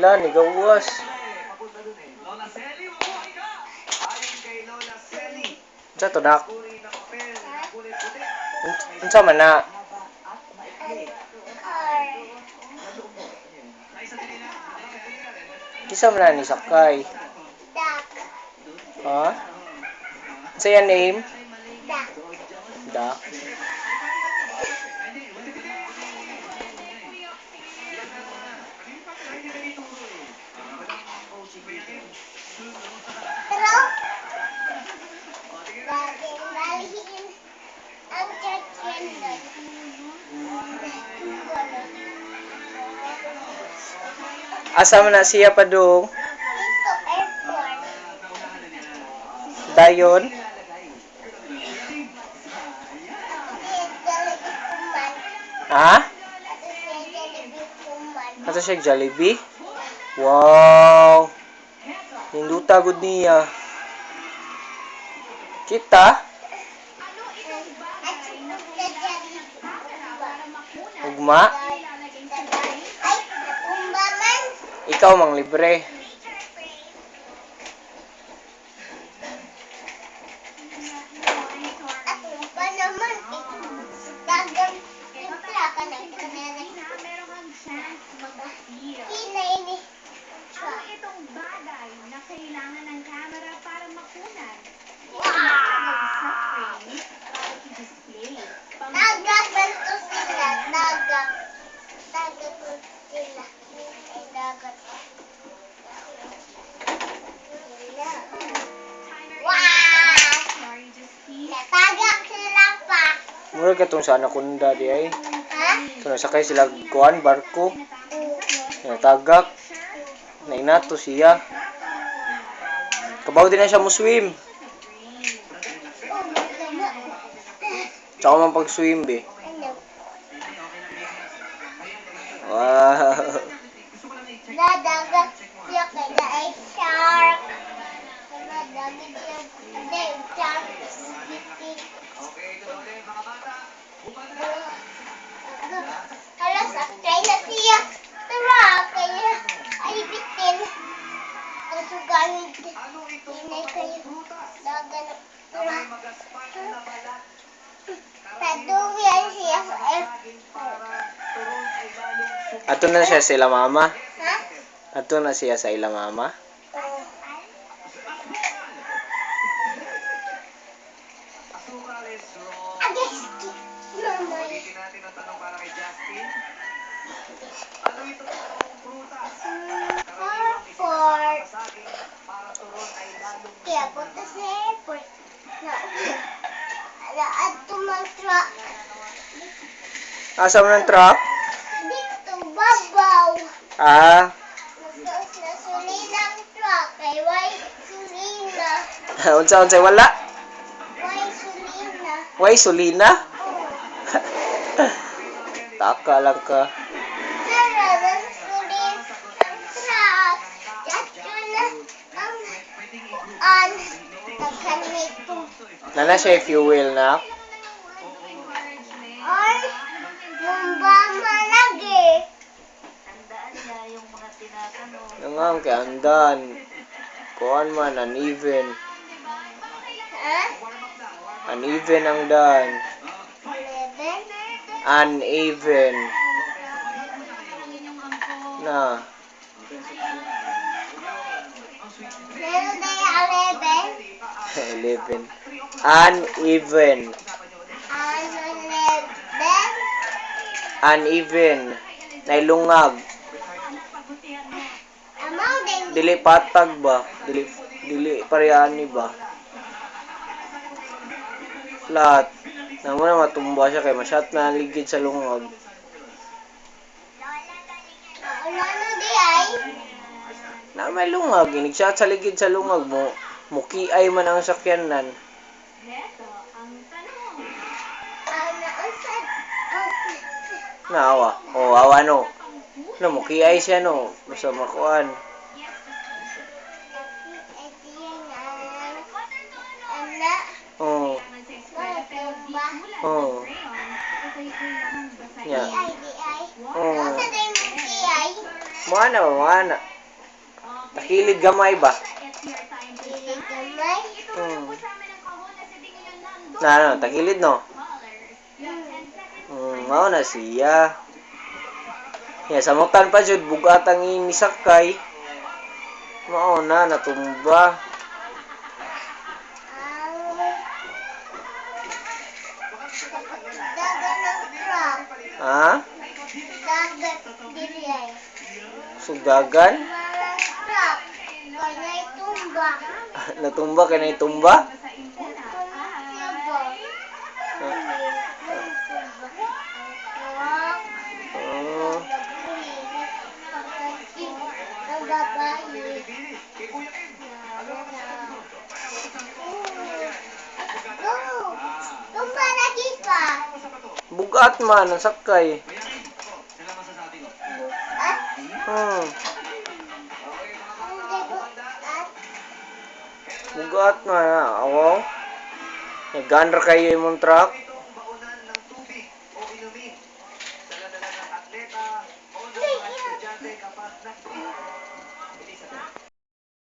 Ala, ni gawas. Unsa to dak? Unsa man na? Kisa man na ni sakay? Duck. Ha? Unsa yan name? Duck. Dak. Pero, laging balihin ang chicken doon. Asa man na siya pa dong? Dito, airport. Dayon? Ha? Ato siya Jollibee? Wow! Hinduta gud niya. Kita? Ugma? Ay, nakumba man. Ikaw mang libre. Ako pa naman. Dagang timpla ka ng kananay. Meron kang chance mag-appeal. Kina ini. Ano itong bagay na kailangan ng camera para makunan? Wow! Sa frame para i-display. Dagang ganito sila. Dagang. Dagang ko sila. Ay, dagat. Wow! Sorry, just see. Natagak sila pa. Mura ka tong sa anakunda di ay. Ha? So nasakay sila kuan barko. Natagak. Nainato siya. Kabaw din na siya mo swim. Tsaka man pag-swim be. Ano? Wow. Nadagat siya kay na ay shark. Nadagat siya kay na shark. Hala, sakay na siya. Tara, kaya ay bitin. Ang sugahin. Inay kayo. Dagan. Tara. Taduyan siya sa airport. Ato na siya sa ila mama. Ha? Ato na siya sa ila mama. Airport. Kaya punta sa airport. At tumantra. Asa man ang truck? Dito, babaw. Ah, Nasulina ang truck. Kay Way Sulina. unsa wala? Way Sulina. Why Sulina? Oh. Taka lang ka. Tara, nasulin ang truck. Yato na ang kuan. Nagkanito. Nana siya fuel na. Ay, mumba malagi. Tandaan niya yung mga tinatanong. Nangang kay andan. Kuan man uneven. Ha? Uneven ang dan. 11? Uneven. Na. Meron na yung 11? 11. Uneven. Ano 11? Uneven. Nailungag. Amaw din. Dili patag ba? Dili parehani ba? Flat. Namo na matumba siya kay masyat na ligid sa lungag. Ano di ay? Na may lungag, inigsyat sa ligid sa lungag mo. Mukiay man ang sakyanan. Neto, ang tanong. Ano usad? Naawa. O, awa no. No, mukiay siya no. Basta makuan. Anak. Oo. Matumba. Oo. Di Yeah. ay, di ay. Oo. Ano sa tayo mo di ay? Moana ba? Moana. Takilid gamay ba? It's your time to Hindi shine. gamay. Ituro po sa amin ang kahon na sa tingin nyo nandun. Na ano, takilid no? Colors. You have 10 seconds. Mao na siya. Ya, samutan pa jud bugat ang inisakay. Mao na natumba. Dagan ng truck. Ha? Dagat diri ay. Sugdagan? Mga truck. Kaya tumba. Natumba kay na itumba? Sa impuna. Tumba. Oh. Ang babae. Tumba lagi pa. Bugat man ang sakay. At Hmm. hindi buat. Bugat man. Awaw. Nagandra kayo imong truck.